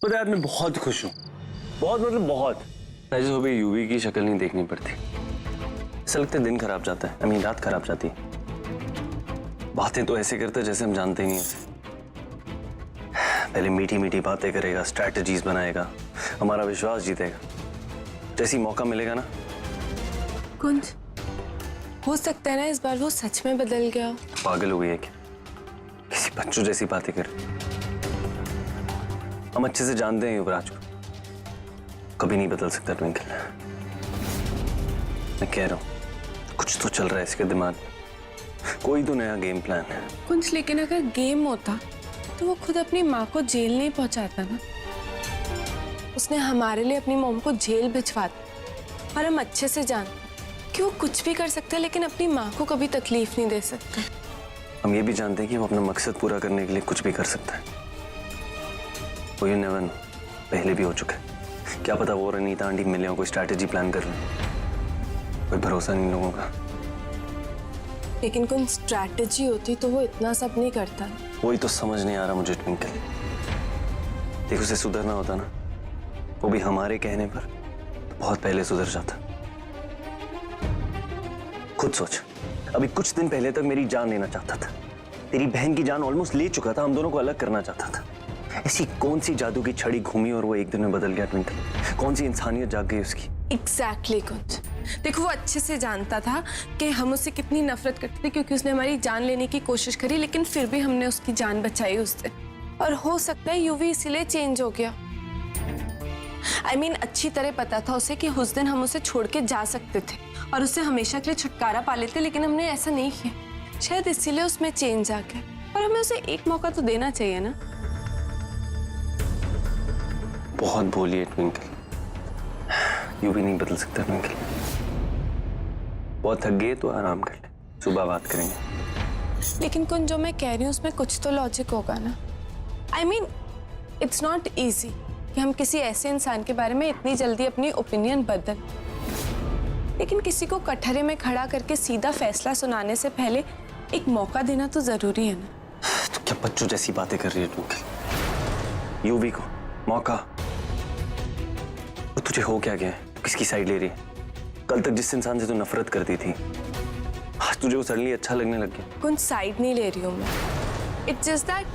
पता है आज मैं बहुत खुश हूँ, बहुत मतलब बहुत। ऐसे सुबह यूवी की शक्ल नहीं देखनी पड़ती। ऐसा लगता है दिन खराब जाता है, अमीन रात खराब जाती है। बातें तो ऐसे करते जैसे हम जानते ही नहीं ऐसे। पहले मीठी मीठी बातें करेगा, स्ट्रैटेजीज बनाएगा, हमारा विश्वास जीतेगा। जैसी मौका मिलेगा ना। कुंज, हो सकता है ना इस बार वो सच में बदल गया। पागल हो गई है क्या? किसी बच्चों जैसी बातें कर। हम अच्छे से जानते हैं युवराज को, कभी नहीं बदल सकता ट्विंकल। मैं कह रहा हूं कुछ तो चल रहा है इसके दिमाग में, कोई तो नया गेम प्लान है। कुंज, लेकिन अगर गेम होता तो वो खुद अपनी माँ को जेल नहीं पहुंचाता ना। उसने हमारे लिए अपनी मॉम को जेल भिजवा दी। और हम अच्छे से जानते कि वो कुछ भी कर सकता है लेकिन अपनी माँ को कभी तकलीफ नहीं दे सकता। हम ये भी जानते हैं कि वो अपना मकसद पूरा करने के लिए कुछ भी कर सकता है। वो यू नेवर नो, पहले भी हो चुका है। क्या पता वो और अनीता आंटी मिले हो, कोई स्ट्रैटेजी प्लान कर लें। कोई भरोसा नहीं लोगों का। लेकिन कोई स्ट्रैटेजी होती तो वो इतना सब नहीं करता। वही तो समझ नहीं आ रहा मुझे ट्विंकल। देख उसे सुधरना होता ना, वो भी हमारे कहने पर, तो बहुत पहले सुधर जाता। खुद सोच, अभी कुछ दिन पहले तक मेरी जान लेना चाहता था। तेरी बहन की जान ऑलमोस्ट ले चुका था, हम दोनों को अलग करना चाहता था। ऐसी कौन सी जादू की छड़ी घूमी और वो एक दिन में बदल गया ट्विंकल? कौन सी इंसानियत जाग गई उसकी? एग्जैक्टली कुंज, देखो वो अच्छे से जानता था कि हम उससे कितनी नफरत करते थे, क्योंकि उसने हमारी जान लेने की कोशिश करी, लेकिन फिर भी हमने उसकी जान बचाई उस दिन। और हो सकता है यूवी इसीलिए चेंज हो गया। I mean, अच्छी तरह पता था उसे कि उस दिन हम उसे छोड़ के जा सकते थे और उससे हमेशा के लिए छुटकारा पा लेते, लेकिन हमने ऐसा नहीं किया। शायद इसीलिए उसमें चेंज आ गया। और हमें उसे एक मौका तो देना चाहिए ना। बहुत बोली है ट्विंकल, यूं भी नहीं बदल सकता ट्विंकल। बहुत थक गए तो आराम कर ले, सुबह बात करेंगे। लेकिन कुछ जो मैं कह रही हूँ उसमें कुछ तो लॉजिक होगा ना। I mean, it's not easy कि हम किसी ऐसे इंसान के बारे में इतनी जल्दी अपनी ओपिनियन बदल। लेकिन किसी को कटघरे में खड़ा करके सीधा फैसला सुनाने से पहले एक मौका देना तो जरूरी है ना। तो क्या बच्चों जैसी बातें कर रही है ट्विंकल? यूवी को मौका? तो तुझे हो क्या गया है? किसकी साइड ले रही है? कल तक जिस इंसान से तू नफरत करती थी, आज तुझे वो सडनली अच्छा लगने लग गया। कौन साइड नहीं ले रही हूँ मैं। इट्स जस्ट दैट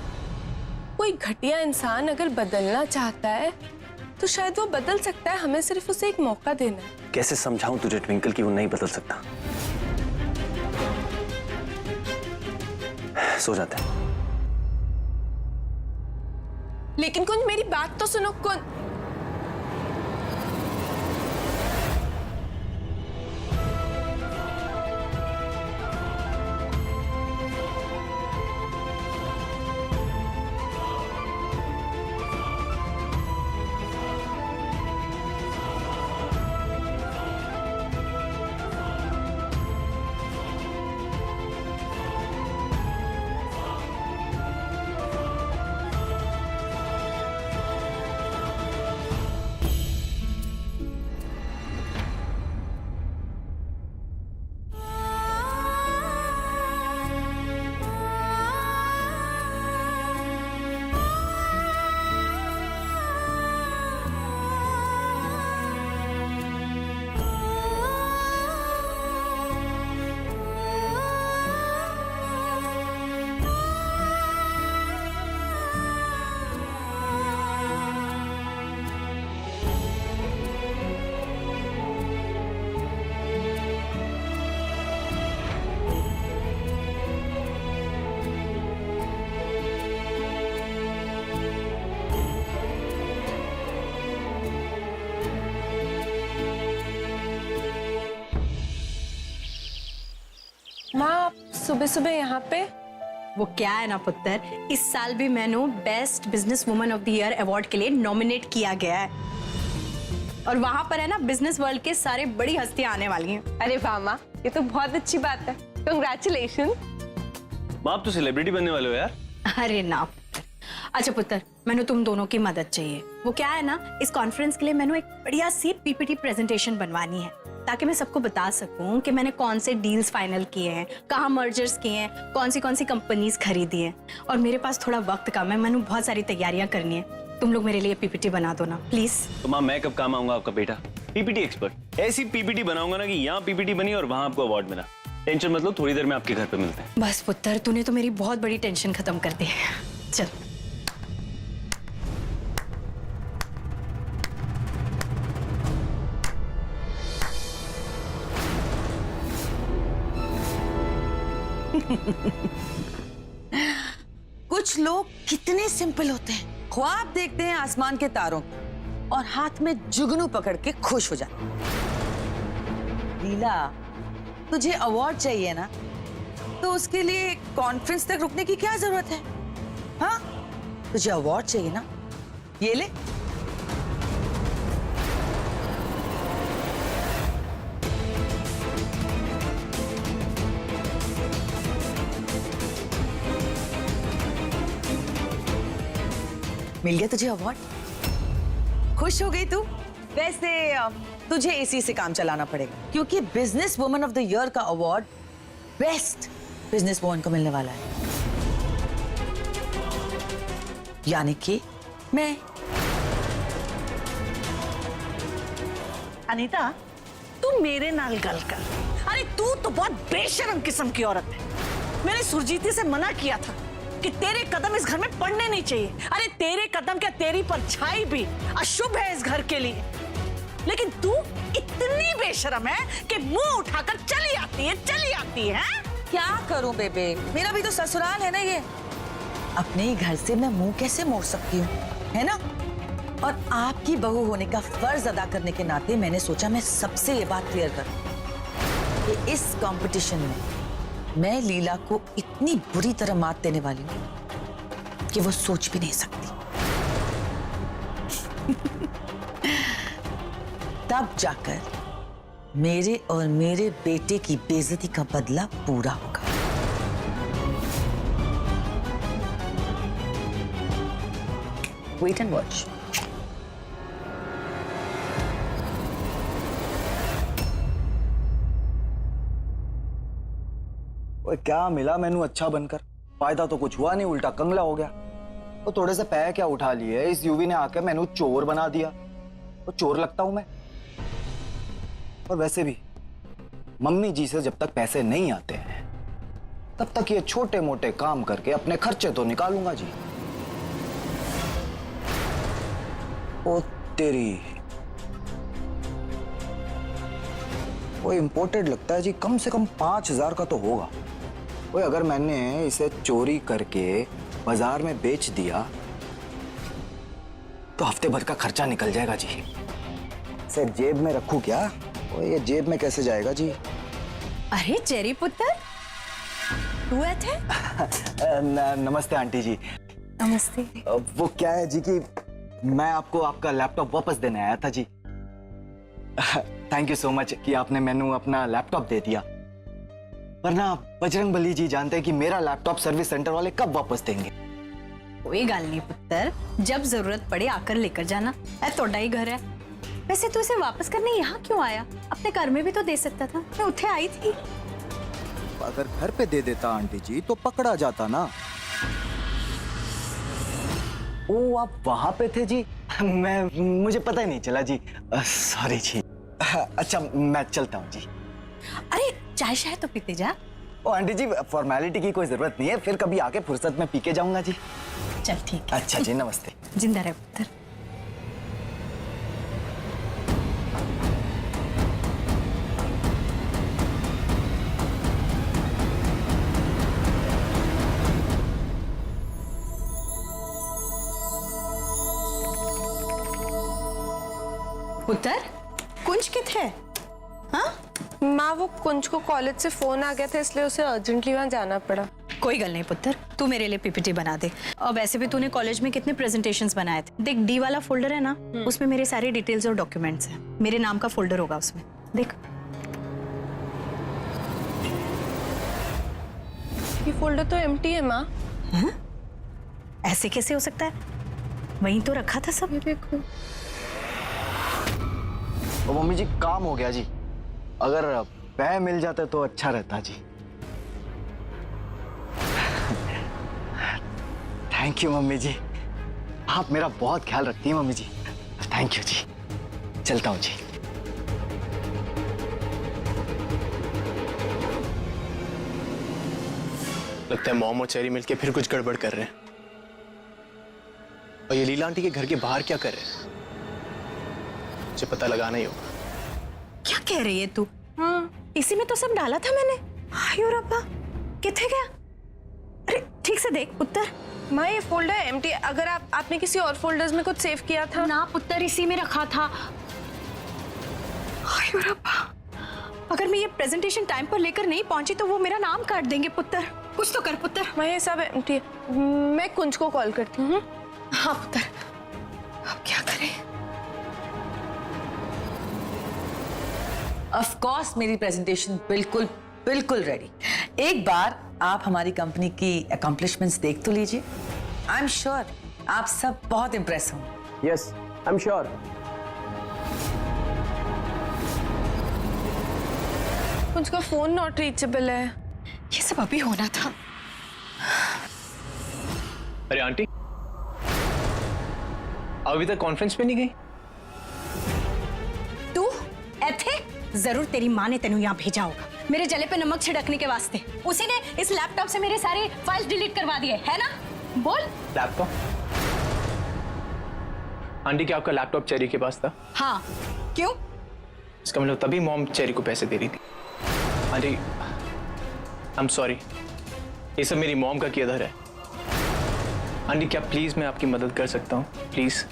कोई घटिया इंसान अगर बदलना चाहता है तो शायद वो बदल सकता है। हमें सिर्फ उसे एक मौका देना है। कैसे समझाऊं तुझे ट्विंकल कि वो नहीं बदल सकता? सो जाते हैं। लेकिन कुछ मेरी बात तो सुनो। कुछ माँ, सुबह सुबह यहाँ पे? वो क्या है ना पुत्र, इस साल भी मैंने best business woman of the year award के लिए नॉमिनेट किया गया है। और वहां पर है ना बिजनेस वर्ल्ड के सारे बड़ी हस्तियां आने वाली हैं। अरे वाह माँ, ये तो बहुत अच्छी बात है। कंग्रेचुलेशन। आप तो सेलिब्रिटी बनने वाले हो यार। अरे ना पुत्र। अच्छा पुत्र, मैंने तुम दोनों की मदद चाहिए। वो क्या है ना, इस कॉन्फ्रेंस के लिए मैंने एक बढ़िया सी पीपीटी प्रेजेंटेशन बनवानी है, ताकि मैं सबको बता सकूं कि मैंने कौन से डील्स फाइनल किए हैं, कहाँ मर्जर्स किए हैं, कौन सी कंपनीज खरीदी हैं। और मेरे पास थोड़ा वक्त कम है, मैंने बहुत सारी तैयारियां करनी है। तुम लोग मेरे लिए पीपीटी बना दो ना प्लीज। तो माँ मैं कब काम आऊंगा आपका बेटा? PPT expert. ऐसी पीपीटी बनाऊंगा ना कि यहाँ पीपीटी बनी और वहां आपको अवार्ड मिला। टेंशन मतलब थोड़ी देर में आपके घर पे मिलते हैं। बस पुत्र, तूने तो मेरी बहुत बड़ी टेंशन खत्म कर दी। चल। कुछ लोग कितने सिंपल होते हैं, ख्वाब देखते हैं आसमान के तारों की और हाथ में जुगनू पकड़ के खुश हो जाते हैं। लीला, तुझे अवार्ड चाहिए ना, तो उसके लिए कॉन्फ्रेंस तक रुकने की क्या जरूरत है? हाँ, तुझे अवार्ड चाहिए ना, ये ले। मिल गया तुझे अवार्ड, खुश हो गई तू? वैसे तुझे इसी से काम चलाना पड़ेगा, क्योंकि business woman of the year का अवार्ड बेस्ट बिजनेस वुमन को मिलने वाला है, यानी कि मैं। अनीता, तू मेरे नाल गल कर। अरे तू तो बहुत बेशरम किस्म की औरत है। मैंने सुरजीती से मना किया था कि तेरे कदम इस घर में पड़ने नहीं चाहिए। अरे तेरे कदम क्या, तेरी परछाई भी अशुभ है इस घर के लिए। लेकिन तू इतनी बेशरम है कि मुंह उठाकर चली आती है। क्या करूं बेबे, मेरा भी तो ससुराल है ना ये। अपने ही घर से मैं मुंह कैसे मोड़ सकती हूँ, है ना? और आपकी बहू होने का फर्ज अदा करने के नाते मैंने सोचा मैं सबसे ये बात क्लियर करूं कि इस कंपटीशन में मैं लीला को इतनी बुरी तरह मात देने वाली हूं कि वो सोच भी नहीं सकती। तब जाकर मेरे और मेरे बेटे की बेइज्जती का बदला पूरा होगा। Wait and watch. ओए क्या मिला मैनू अच्छा बनकर? फायदा तो कुछ हुआ नहीं, उल्टा कंगला हो गया। तो थोड़े से पैसे क्या उठा लिए, इस यूवी ने आके मैनू चोर बना दिया। तो चोर लगता हूं मैं। और वैसे भी मम्मी जी से जब तक पैसे नहीं आते हैं तब तक ये छोटे मोटे काम करके अपने खर्चे तो निकालूंगा जी। ओ तेरी, वो इंपोर्टेड लगता है जी, कम से कम 5,000 का तो होगा। ओए अगर मैंने इसे चोरी करके बाजार में बेच दिया तो हफ्ते भर का खर्चा निकल जाएगा जी। इसे जेब में रखूं क्या? ओए ये जेब में कैसे जाएगा जी? अरे जेरी पुत्र, तू थे? नमस्ते आंटी जी। नमस्ते। वो क्या है जी कि मैं आपको आपका लैपटॉप वापस देने आया था जी। थैंक यू सो मच कि आपने मैनू अपना लैपटॉप दे दिया, वरना बजरंग बली जी जानते हैं कि मेरा लैपटॉप सर्विस सेंटर वाले कब वापस देंगे। कोई गल नहीं पुत्र, जब जरूरत पड़े आकर लेकर जाना, ऐ तोड़ा ही घर है। वैसे तू इसे वापस करने यहाँ क्यों आया? अपने घर में भी तो दे सकता था, मैं उठे आई थी। अगर घर पे दे देता आंटी जी तो पकड़ा जाता ना। ओ आप वहां पे थे जी? मुझे पता ही नहीं चला जी, सॉरी जी। अच्छा मैं चलता हूँ जी। अरे चाय शाय तो पीते जा। ओ आंटी जी, फॉर्मेलिटी की कोई जरूरत नहीं है, फिर कभी आके फुर्सत में पी के जाऊंगा जी। चल ठीक है। अच्छा जी, नमस्ते। जिंदा रहे पुत्र। पुत्र, कुंज किथे? हाँ? माँ, वो कुंज को कॉलेज से फोन आ गया था, इसलिए उसे अर्जेंटली वहां जाना पड़ा। कोई गल नहीं पुत्र, तू मेरे लिए पीपीटी बना दे। और वैसे भी तूने कॉलेज में कितने प्रेजेंटेशंस बनाए थे। देख डी वाला फोल्डर है ना, उसमें मेरे सारे डिटेल्स और डॉक्यूमेंट्स हैं। मेरे नाम का फोल्डर होगा उसमें, देख। ये फोल्डर तो एम्प्टी है माँ। हाँ? ऐसे कैसे हो सकता है? वहीं तो रखा था सब। ये देखो। ओ मम्मी जी, काम हो गया जी। अगर पैसे मिल जाते तो अच्छा रहता जी। थैंक यू मम्मी जी, आप मेरा बहुत ख्याल रखती हैं मम्मी जी। थैंक यू जी। चलता हूँ जी। लगता है मॉम और चेरी मिलके फिर कुछ गड़बड़ कर रहे हैं। और ये लीला आंटी के घर के बाहर क्या कर रहे हैं, मुझे पता लगाना ही होगा। क्या कह रही है तू? हाँ, इसी में तो सब डाला था मैंने। हाय रब्बा, किथे गया? अरे ठीक से देख पुत्र। माँ ये फोल्डर एम्प्टी, अगर आपने किसी और फोल्डर्स में कुछ सेव किया था ना पुत्र, इसी में रखा था। हाय रब्बा, अगर मैं ये प्रेजेंटेशन टाइम पर लेकर नहीं पहुंची तो वो मेरा नाम काट देंगे पुत्र। कुछ तो कर पुत्र। माँ ये सब एम्प्टी है। मैं कुंज को कॉल करती हूँ। हाँ पुत्र, अब क्या करें? ऑफ कोर्स मेरी प्रेजेंटेशन बिल्कुल बिल्कुल रेडी। एक बार आप हमारी कंपनी की अकॉम्प्लिशमेंट्स देख तो लीजिए। आई एम श्योर आप सब बहुत इंप्रेस होंगे। Yes, I am sure. Kunj का फोन नॉट रीचेबल है। ये सब अभी होना था। अरे आंटी, अभी तक कॉन्फ्रेंस पे नहीं गई? तू एथे जरूर तेरी माँ ने तेनू यहाँ भेजा होगा मेरे जले पे नमक छिड़कने के वास्ते। उसी ने इस लैपटॉप से मेरे सारे फाइल्स डिलीट करवा दिए, है ना? बोल। लैपटॉप? आंटी क्या आपका लैपटॉप चेरी के पास था? हाँ, क्यों? इसका मतलब तभी मॉम चेरी को पैसे दे रही थी। आंटी आई एम सॉरी, ये सब मेरी मॉम का किरदार है। आंटी क्या प्लीज मैं आपकी मदद कर सकता हूँ? प्लीज।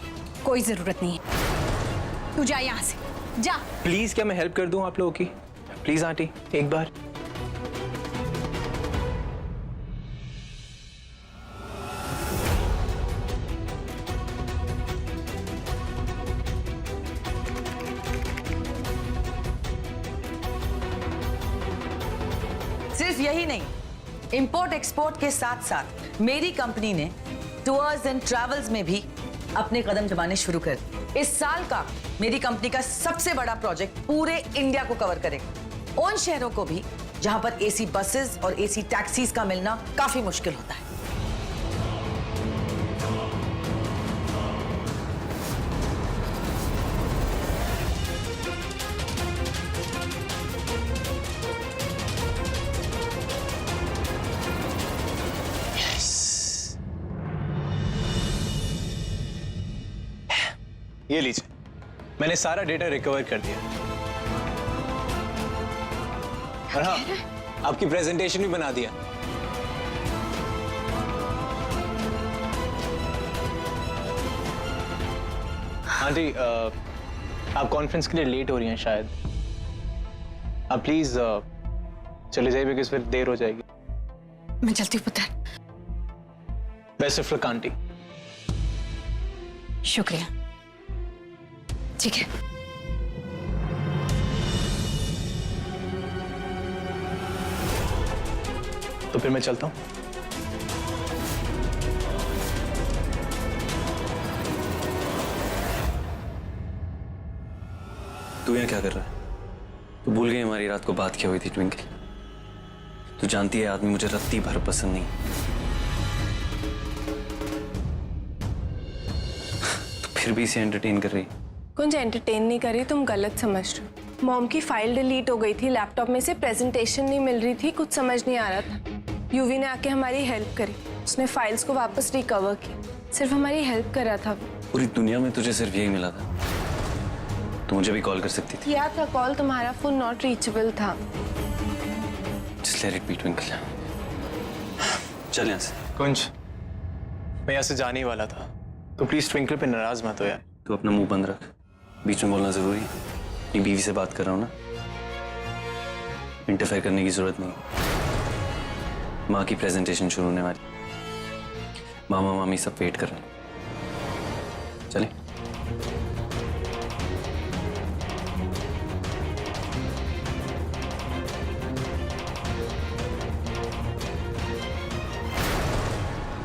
कोई जरूरत नहीं है, तू जा यहाँ से, जा। प्लीज क्या मैं हेल्प कर दूं आप लोगों की? प्लीज आंटी, एक बार। सिर्फ यही नहीं, इंपोर्ट एक्सपोर्ट के साथ साथ मेरी कंपनी ने टूर्स एंड ट्रैवल्स में भी अपने कदम जमाने शुरू कर दिए। इस साल का मेरी कंपनी का सबसे बड़ा प्रोजेक्ट पूरे इंडिया को कवर करेगा, उन शहरों को भी जहां पर एसी बसेस और एसी टैक्सीज का मिलना काफी मुश्किल होता है। ये लीजिए, मैंने सारा डेटा रिकवर कर दिया। और हाँ, आपकी प्रेजेंटेशन भी बना दिया। आंटी, आप कॉन्फ्रेंस के लिए लेट हो रही हैं शायद। आप प्लीज चले जाइए बिकॉज़ फिर देर हो जाएगी। मैं चलती हूँ पुत्र। Best of luck aunty. शुक्रिया। ठीक है। तो फिर मैं चलता हूँ। तू यहाँ क्या कर रहा है? तू भूल गई हमारी रात को बात क्या हुई थी ट्विंकल? तू जानती है आदमी मुझे रत्ती भर पसंद नहीं। तो फिर भी इसे एंटरटेन कर रही। कुछ एंटरटेन नहीं कर रही, तुम गलत समझ रहे हो। मॉम की फाइल डिलीट हो गई थी, लैपटॉप में से प्रेजेंटेशन नहीं मिल रही थी, कुछ समझ नहीं आ रहा था। यूवी ने आके हमारी हेल्प करी, उसने फाइल्स को वापस रिकवर किया, सिर्फ हमारी हेल्प कर रहा था। पूरी दुनिया में तुझे सिर्फ यही मिला था, तू मुझे भी कॉल कर सकती थी। किया था कॉल, तुम्हारा फोन नॉट रीचेबल था। Just let it be, twinkle. चल यहाँ से। कुंज, मैं यहाँ से जाने ही वाला था, तो प्लीज ट्विंकल पे नाराज मत हो यार। तू अपना मुंह बंद रख, बीच में बोलना जरूरी है। अपनी बीवी से बात कर रहा हूँ ना, इंटरफेयर करने की जरूरत नहीं। माँ की प्रेजेंटेशन शुरू होने वाली, मामा मामी सब वेट कर रहे हैं। चले।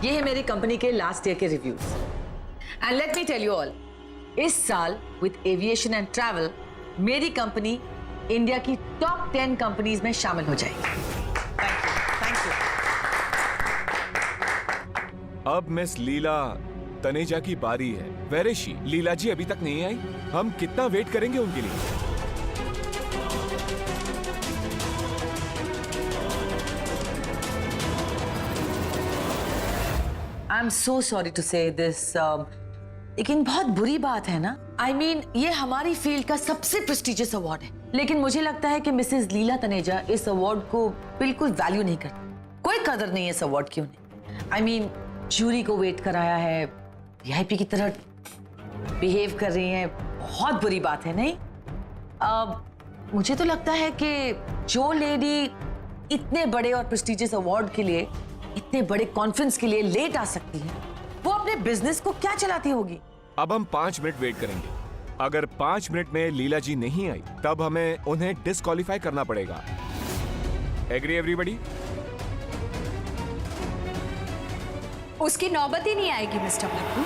ये है मेरी कंपनी के लास्ट ईयर के reviews. And let me tell you all, इस साल विद एविएशन एंड ट्रैवल मेरी कंपनी इंडिया की टॉप 10 कंपनीज में शामिल हो जाएगी। Thank you. अब मिस लीला तनेजा की बारी है। Where is she? Leela ji अभी तक नहीं आई। हम कितना वेट करेंगे उनके लिए? I am so sorry to say this, लेकिन बहुत बुरी बात है ना। I mean, ये हमारी फील्ड का सबसे प्रेस्टिजियस अवार्ड है, लेकिन मुझे लगता है कि मिसेस लीला तनेजा इस अवार्ड को बिल्कुल वैल्यू नहीं करती। कोई कदर नहीं है इस अवार्ड की उन्हें। I mean, जूरी को वेट कराया है, वीआईपी की तरह बिहेव कर रही है, बहुत बुरी बात है नहीं? मुझे तो लगता है कि जो लेडी इतने बड़े और प्रेस्टिजियस अवार्ड के लिए, इतने बड़े कॉन्फ्रेंस के लिए लेट आ सकती है, वो अपने बिजनेस को क्या चलाती होगी? अब हम 5 मिनट वेट करेंगे। अगर 5 मिनट में लीला जी नहीं आई, तब हमें उन्हें डिस्क्वालीफाई करना पड़ेगा। Agree everybody? उसकी नौबत ही नहीं आएगी मिस्टर पप्पू।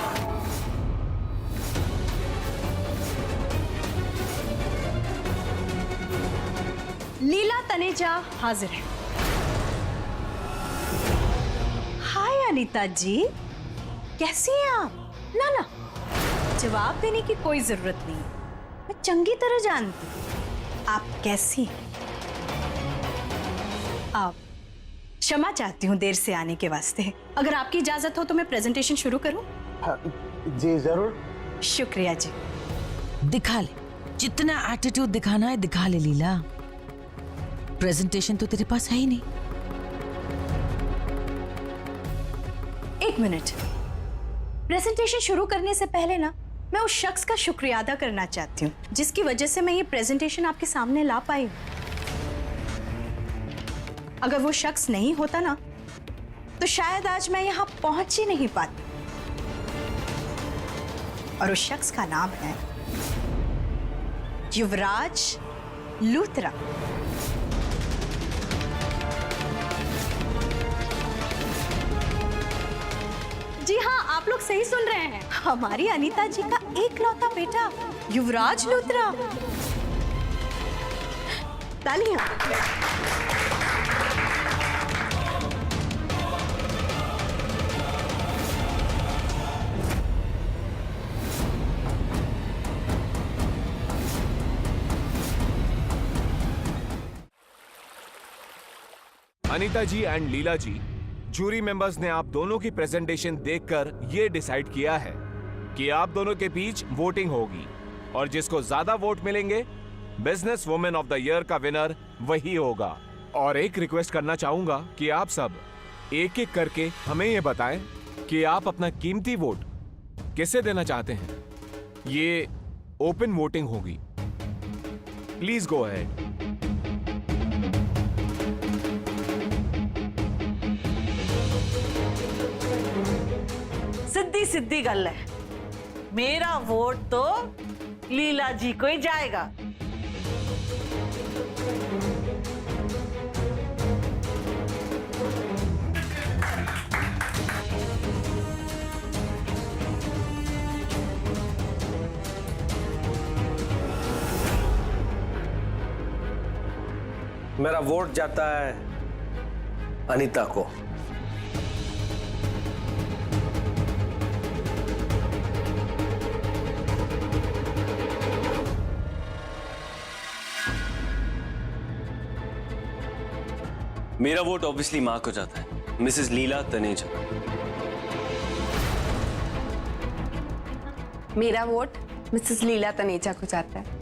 लीला तनेजा हाजिर है। हाय अनीता जी, कैसी हैं आप? ना जवाब देने की कोई जरूरत नहीं, मैं चंगी तरह जानती हूं आप कैसी हैं। आप क्षमा चाहती हूँ देर से आने के वास्ते। अगर आपकी इजाजत हो तो मैं प्रेजेंटेशन शुरू करूं? जी जरूर। शुक्रिया जी। दिखा ले, जितना एटीट्यूड दिखाना है दिखा ले लीला। प्रेजेंटेशन तो तेरे पास है ही नहीं। एक मिनट, प्रेजेंटेशन शुरू करने से पहले ना मैं उस शख्स का शुक्रिया अदा करना चाहती हूँ जिसकी वजह से मैं ये प्रेजेंटेशन आपके सामने ला पाई हूँ। अगर वो शख्स नहीं होता ना तो शायद आज मैं यहाँ पहुंच ही नहीं पाती। और उस शख्स का नाम है युवराज लूथरा। जी हाँ, आप लोग सही सुन रहे हैं, हमारी अनीता जी का एकलौता बेटा युवराज लूथरा। तालियां। Anita ji and Leela ji, jury members ने आप दोनों की प्रेजेंटेशन देखकर ये डिसाइड किया है कि आप दोनों के बीच वोटिंग होगी और जिसको ज्यादा वोट मिलेंगे, business women of the year का विनर वही होगा। और एक रिक्वेस्ट करना चाहूंगा कि आप सब एक एक करके हमें ये बताएं कि आप अपना कीमती वोट किसे देना चाहते हैं। ये ओपन वोटिंग होगी। Please go ahead. सीधी सीधी गल है, मेरा वोट तो लीला जी को ही जाएगा। मेरा वोट जाता है अनीता को। मेरा वोट ऑब्वियसली मां को जाता है, मिसेस लीला तनेजा। मेरा वोट मिसेस लीला तनेजा को जाता है।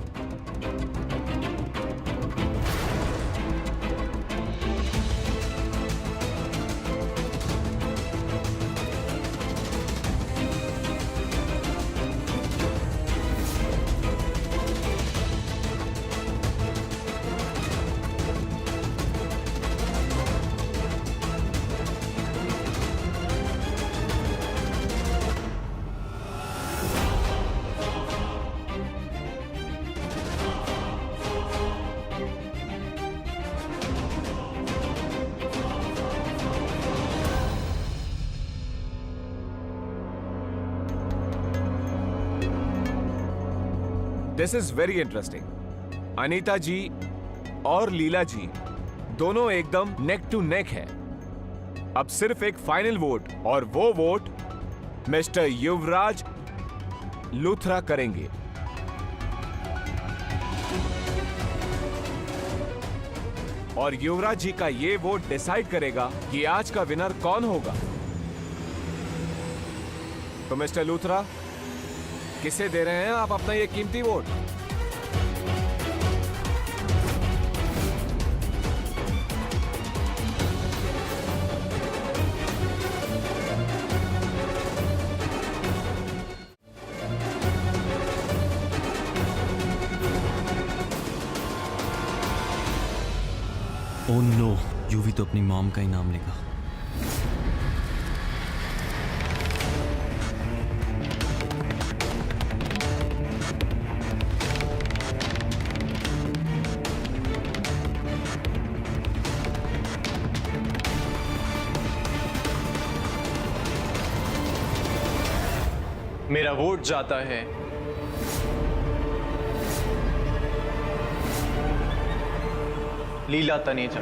This is very interesting. Anita ji और लीला जी दोनों एकदम नेक टू नेक है। अब सिर्फ एक फाइनल वोट, और वो वोट मिस्टर युवराज लूथरा करेंगे। और युवराज जी का ये वोट डिसाइड करेगा कि आज का विनर कौन होगा। तो मिस्टर लूथरा, किसे दे रहे हैं आप अपना ये कीमती वोट? ओह नो, यूवी तो अपनी मॉम का ही नाम लेगा। मेरा वोट जाता है लीला तनेजा।